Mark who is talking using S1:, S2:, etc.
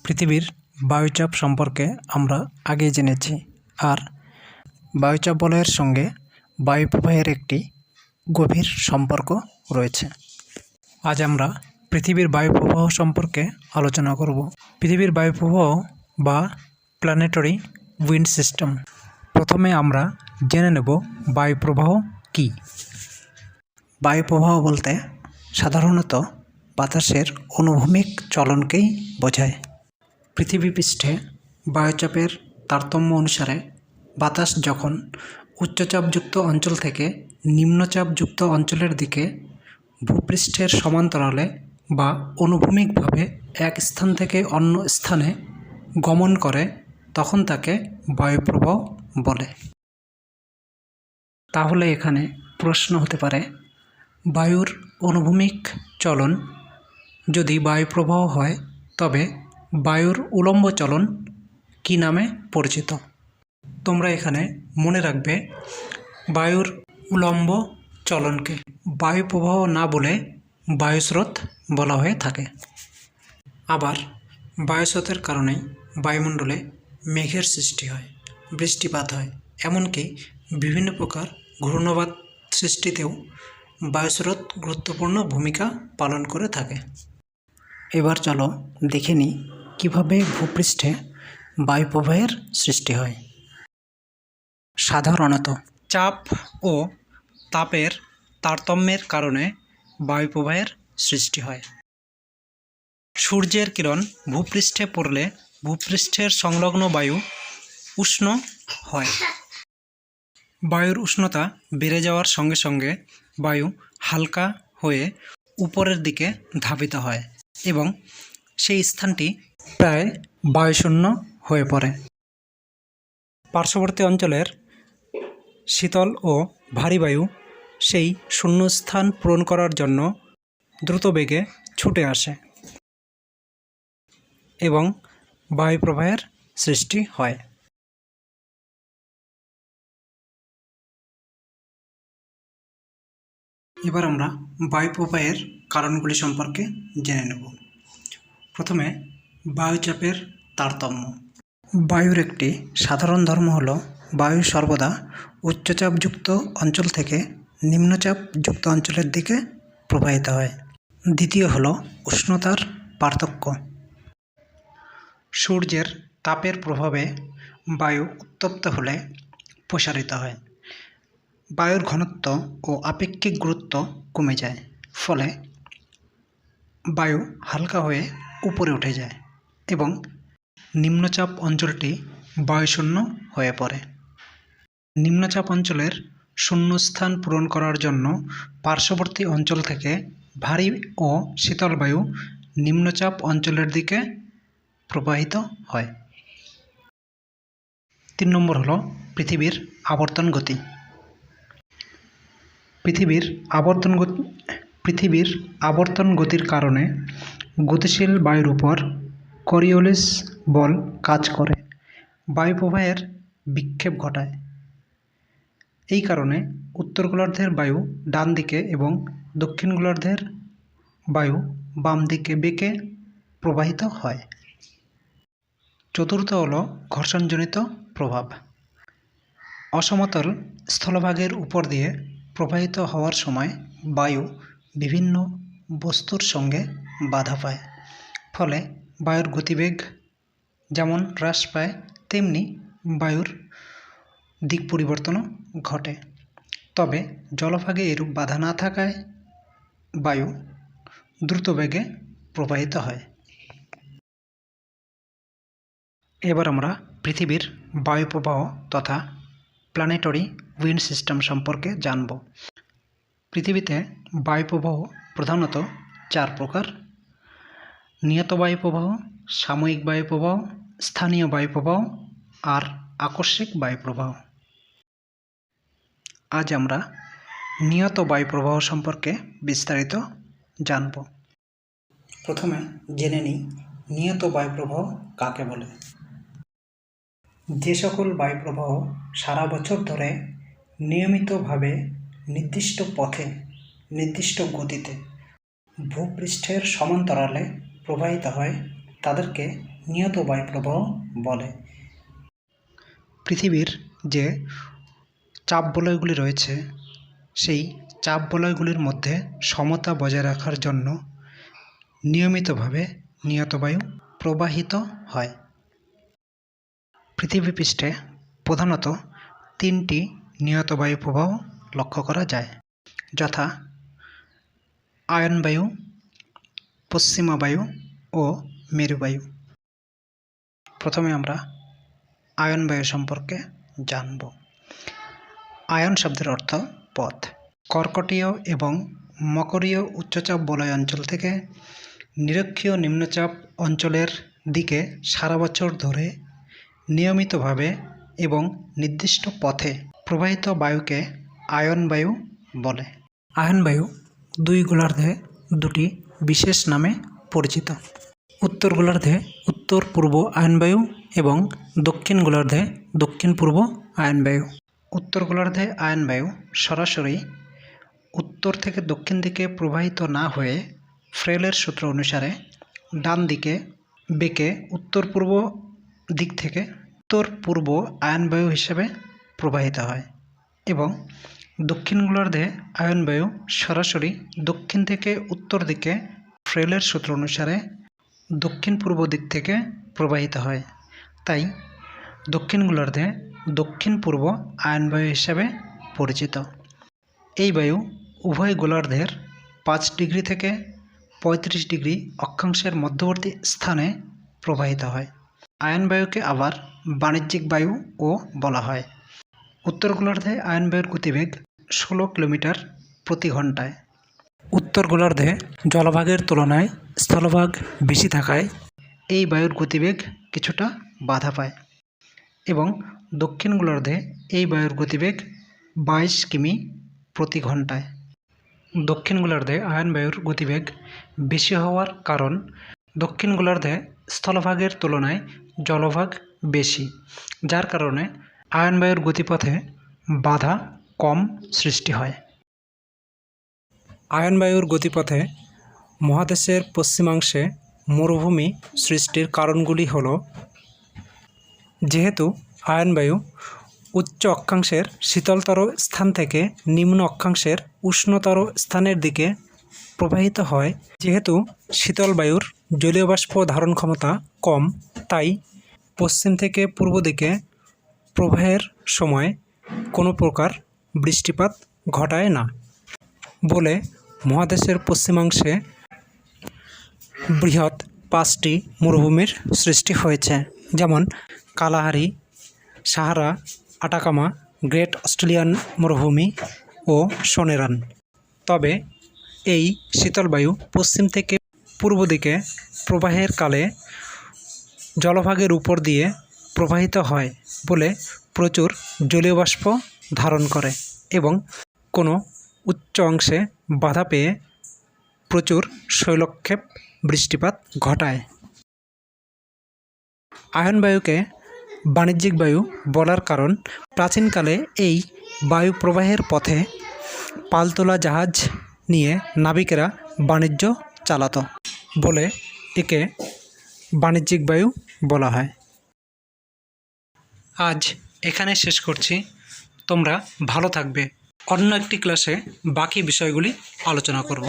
S1: পৃথিবীর বায়ুচাপ সম্পর্কে আমরা আগে জেনেছি। আর বায়ুচাপ বলয়ের সঙ্গে বায়ুপ্রবাহের একটি গভীর সম্পর্ক রয়েছে। আজ আমরা পৃথিবীর বায়ুপ্রবাহ সম্পর্কে আলোচনা করব। পৃথিবীর বায়ুপ্রবাহ বা প্ল্যানেটরি উইন্ড সিস্টেম। প্রথমে আমরা জেনে নেব বায়ুপ্রবাহ কী। বায়ুপ্রবাহ বলতে সাধারণত বাতাসের অনুভূমিক চলনকেই বোঝায়। পৃথিবীপৃষ্ঠে বায়ুচাপের তারতম্য অনুসারে বাতাস যখন উচ্চচাপযুক্ত অঞ্চল থেকে নিম্নচাপযুক্ত অঞ্চলের দিকে ভূপৃষ্ঠের সমান্তরালে বা অনুভূমিকভাবে এক স্থান থেকে অন্য স্থানে গমন করে তখন তাকে বায়ুপ্রবাহ বলে। তাহলে এখানে প্রশ্ন হতে পারে, বায়ুর অনুভূমিক চলন যদি বায়ুপ্রবাহ হয় তবে বায়ুর উলম্ব চলন কী নামে পরিচিত? তোমরা এখানে মনে রাখবে, বায়ুর উলম্ব চলনকে বায়ুপ্রবাহ না বলে বায়ুস্রোত বলা হয়ে থাকে। আবার বায়ুস্রোতের কারণেই বায়ুমণ্ডলে মেঘের সৃষ্টি হয়, বৃষ্টিপাত হয়, এমনকি বিভিন্ন প্রকার ঘূর্ণবাত সৃষ্টিতেও বায়ুস্রোত গুরুত্বপূর্ণ ভূমিকা পালন করে থাকে। এবার চলো দেখে নিই কীভাবে ভূপৃষ্ঠে বায়ুপ্রবাহের সৃষ্টি হয়। সাধারণত চাপ ও তাপের তারতম্যের কারণে বায়ুপ্রবাহের সৃষ্টি হয়। সূর্যের কিরণ ভূপৃষ্ঠে পড়লে ভূপৃষ্ঠের সংলগ্ন বায়ু উষ্ণ হয়। বায়ুর উষ্ণতা বেড়ে যাওয়ার সঙ্গে সঙ্গে বায়ু হালকা হয়ে উপরের দিকে ধাবিত হয় এবং সেই স্থানটি প্রায় বায়ুশূন্য হয়ে পড়ে। পার্শ্ববর্তী অঞ্চলের শীতল ও ভারী বায়ু সেই শূন্যস্থান পূরণ করার জন্য দ্রুত বেগে ছুটে আসে এবং বায়ুপ্রবাহের সৃষ্টি হয়। এবার আমরা বায়ুপ্রবাহের কারণগুলি সম্পর্কে জেনে নেব। প্রথমে বায়ুচাপের তারতম্য। বায়ুর একটি সাধারণ ধর্ম হল বায়ু সর্বদা উচ্চচাপযুক্ত অঞ্চল থেকে নিম্নচাপযুক্ত অঞ্চলের দিকে প্রবাহিত হয়। দ্বিতীয় হল উষ্ণতার পার্থক্য। সূর্যের তাপের প্রভাবে বায়ু উত্তপ্ত হলে প্রসারিত হয়। বায়ুর ঘনত্ব ও আপেক্ষিক গুরুত্ব কমে যায়, ফলে বায়ু হালকা হয়ে উপরে উঠে যায় এবং নিম্নচাপ অঞ্চলটি বায়ুশূন্য হয়ে পড়ে। নিম্নচাপ অঞ্চলের শূন্যস্থান পূরণ করার জন্য পার্শ্ববর্তী অঞ্চল থেকে ভারী ও শীতল বায়ু নিম্নচাপ অঞ্চলের দিকে প্রবাহিত হয়। 3 নম্বর হল পৃথিবীর আবর্তন গতি। পৃথিবীর আবর্তন গতির কারণে গতিশীল বায়ুর উপর করিওলিস বল কাজ করে বায়ুপ্রবাহের বিক্ষেপ ঘটায়। এই কারণে উত্তর গোলার্ধের বায়ু ডান দিকে এবং দক্ষিণ গোলার্ধের বায়ু বাম দিকে বেঁকে প্রবাহিত হয়। চতুর্থ হল ঘর্ষণজনিত প্রভাব। অসমতল স্থলভাগের উপর দিয়ে প্রবাহিত হওয়ার সময় বায়ু বিভিন্ন বস্তুর সঙ্গে বাধা পায়, ফলে বায়ুর গতিবেগ যেমন হ্রাস পায় তেমনি বায়ুর দিক পরিবর্তনও ঘটে। তবে জলভাগে এরূপ বাধা না থাকায় বায়ু দ্রুত বেগে প্রবাহিত হয়। এবার আমরা পৃথিবীর বায়ুপ্রবাহ তথা প্ল্যানেটরি উইন্ড সিস্টেম সম্পর্কে জানব। পৃথিবীতে বায়ুপ্রবাহ প্রধানত 4 প্রকার: নিয়ত বায়ুপ্রবাহ, সাময়িক বায়ুপ্রবাহ, স্থানীয় বায়ুপ্রবাহ আর আকস্মিক বায়ুপ্রবাহ। আজ আমরা নিয়ত বায়ুপ্রবাহ সম্পর্কে বিস্তারিত জানব। প্রথমে জেনে নিই নিয়ত বায়ুপ্রবাহ কাকে বলে। যে সকল বায়ুপ্রবাহ সারা বছর ধরে নিয়মিতভাবে নির্দিষ্ট পথে নির্দিষ্ট গতিতে ভূপৃষ্ঠের সমান্তরালে প্রবাহিত হয় তাদেরকে নিয়ত বায়ুপ্রবাহ বলে। পৃথিবীর যে চাপ বলয়গুলি রয়েছে সেই চাপ বলয়গুলির মধ্যে সমতা বজায় রাখার জন্য নিয়মিতভাবে নিয়ত বায়ু প্রবাহিত হয়। পৃথিবী পৃষ্ঠে প্রধানত 3টি নিয়ত বায়ু প্রবাহ লক্ষ্য করা যায়, যথা আয়ন বায়ু, পশ্চিমা বায়ু ও মেরু বায়ু। প্রথমে আমরা আয়ন বায়ু সম্পর্কে জানব। আয়ন শব্দের অর্থ পথ। কর্কটীয় এবং মকরীয় উচ্চচাপ বলয় অঞ্চল থেকে নিরক্ষীয় নিম্নচাপ অঞ্চলের দিকে সারা বছর ধরে নিয়মিতভাবে এবং নির্দিষ্ট পথে প্রবাহিত বায়ুকে আয়ন বায়ু বলে। আয়ন বায়ু দুই গোলার্ধে দুটি বিশেষ নামে পরিচিত। উত্তর গোলার্ধে উত্তর পূর্ব আয়ন বায়ু এবং দক্ষিণ গোলার্ধে দক্ষিণ পূর্ব আয়ন বায়ু। উত্তর গোলার্ধে আয়ন বায়ু সরাসরি উত্তর থেকে দক্ষিণ দিকে প্রবাহিত না হয়ে ফ্রেলের সূত্র অনুসারে ডান দিকে বেঁকে উত্তর পূর্ব দিক থেকে উত্তর পূর্ব আয়ন বায়ু হিসেবে প্রবাহিত হয়, এবং দক্ষিণ গোলার্ধে আয়ন বায়ু সরাসরি দক্ষিণ থেকে উত্তর দিকে ফ্রেলের সূত্র অনুসারে দক্ষিণ পূর্ব দিক থেকে প্রবাহিত হয়। তাই দক্ষিণ গোলার্ধে দক্ষিণ পূর্ব আয়ন বায়ু হিসেবে পরিচিত। এই বায়ু উভয় গোলার্ধের 5 ডিগ্রি থেকে 35 ডিগ্রি অক্ষাংশের মধ্যবর্তী স্থানে প্রবাহিত হয়। আয়ন বায়ুকে আবার বাণিজ্যিক বায়ুও বলা হয়। উত্তর গোলার্ধে আয়ন বায়ুর গতিবেগ 16 কিলোমিটার প্রতি ঘন্টায়। উত্তর গোলার্ধে জলভাগের তুলনায় স্থলভাগ বেশি থাকায় এই বায়ুর গতিবেগ কিছুটা বাধা পায়, এবং দক্ষিণ গোলার্ধে এই বায়ুর গতিবেগ 22 কিমি প্রতি ঘন্টায়। দক্ষিণ গোলার্ধে আয়ন বায়ুর গতিবেগ বেশি হওয়ার কারণ দক্ষিণ গোলার্ধে স্থলভাগের তুলনায় জলভাগ বেশি, যার কারণে আয়ন বায়ুর গতিপথে বাধা কম সৃষ্টি হয়। আয়ন বায়ুর গতিপথে মহাদেশের পশ্চিমাংশে মরুভূমি সৃষ্টির কারণগুলি হল, যেহেতু আয়ন বায়ু উচ্চ অক্ষাংশের শীতলতর স্থান থেকে নিম্ন অক্ষাংশের উষ্ণতর স্থানের দিকে প্রবাহিত হয়, যেহেতু শীতল বায়ুর জলীয় বাষ্প ধারণ ক্ষমতা কম, তাই পশ্চিম থেকে পূর্ব দিকে প্রবাহের সময় কোনো প্রকার বৃষ্টিপাত ঘটায় না বলে মহাদেশের পশ্চিমাংশে বৃহৎ 5টি মরুভূমির সৃষ্টি হয়েছে, যেমন কালাহারি, সাহারা, আটাকামা, গ্রেট অস্ট্রেলিয়ান মরুভূমি ও সোনেরান। তবে এই শীতল বায়ু পশ্চিম থেকে পূর্ব দিকে প্রবাহের কালে জলভাগের উপর দিয়ে প্রবাহিত হয় বলে প্রচুর জলীয় বাষ্প ধারণ করে এবং কোনো উচ্চ অংশে বাধা পেয়ে প্রচুর শৈলক্ষেপ বৃষ্টিপাত ঘটায়। আয়ন বায়ুকে বাণিজ্যিক বায়ু বলার কারণ প্রাচীনকালে এই বায়ু প্রবাহের পথে পালতোলা জাহাজ নিয়ে নাবিকেরা বাণিজ্য চালাতো বলে একে বাণিজ্যিক বায়ু বলা হয়। আজ এখানে শেষ করছি। তোমরা ভালো থাকবে। অন্য একটি ক্লাসে বাকি বিষয়গুলি আলোচনা করব।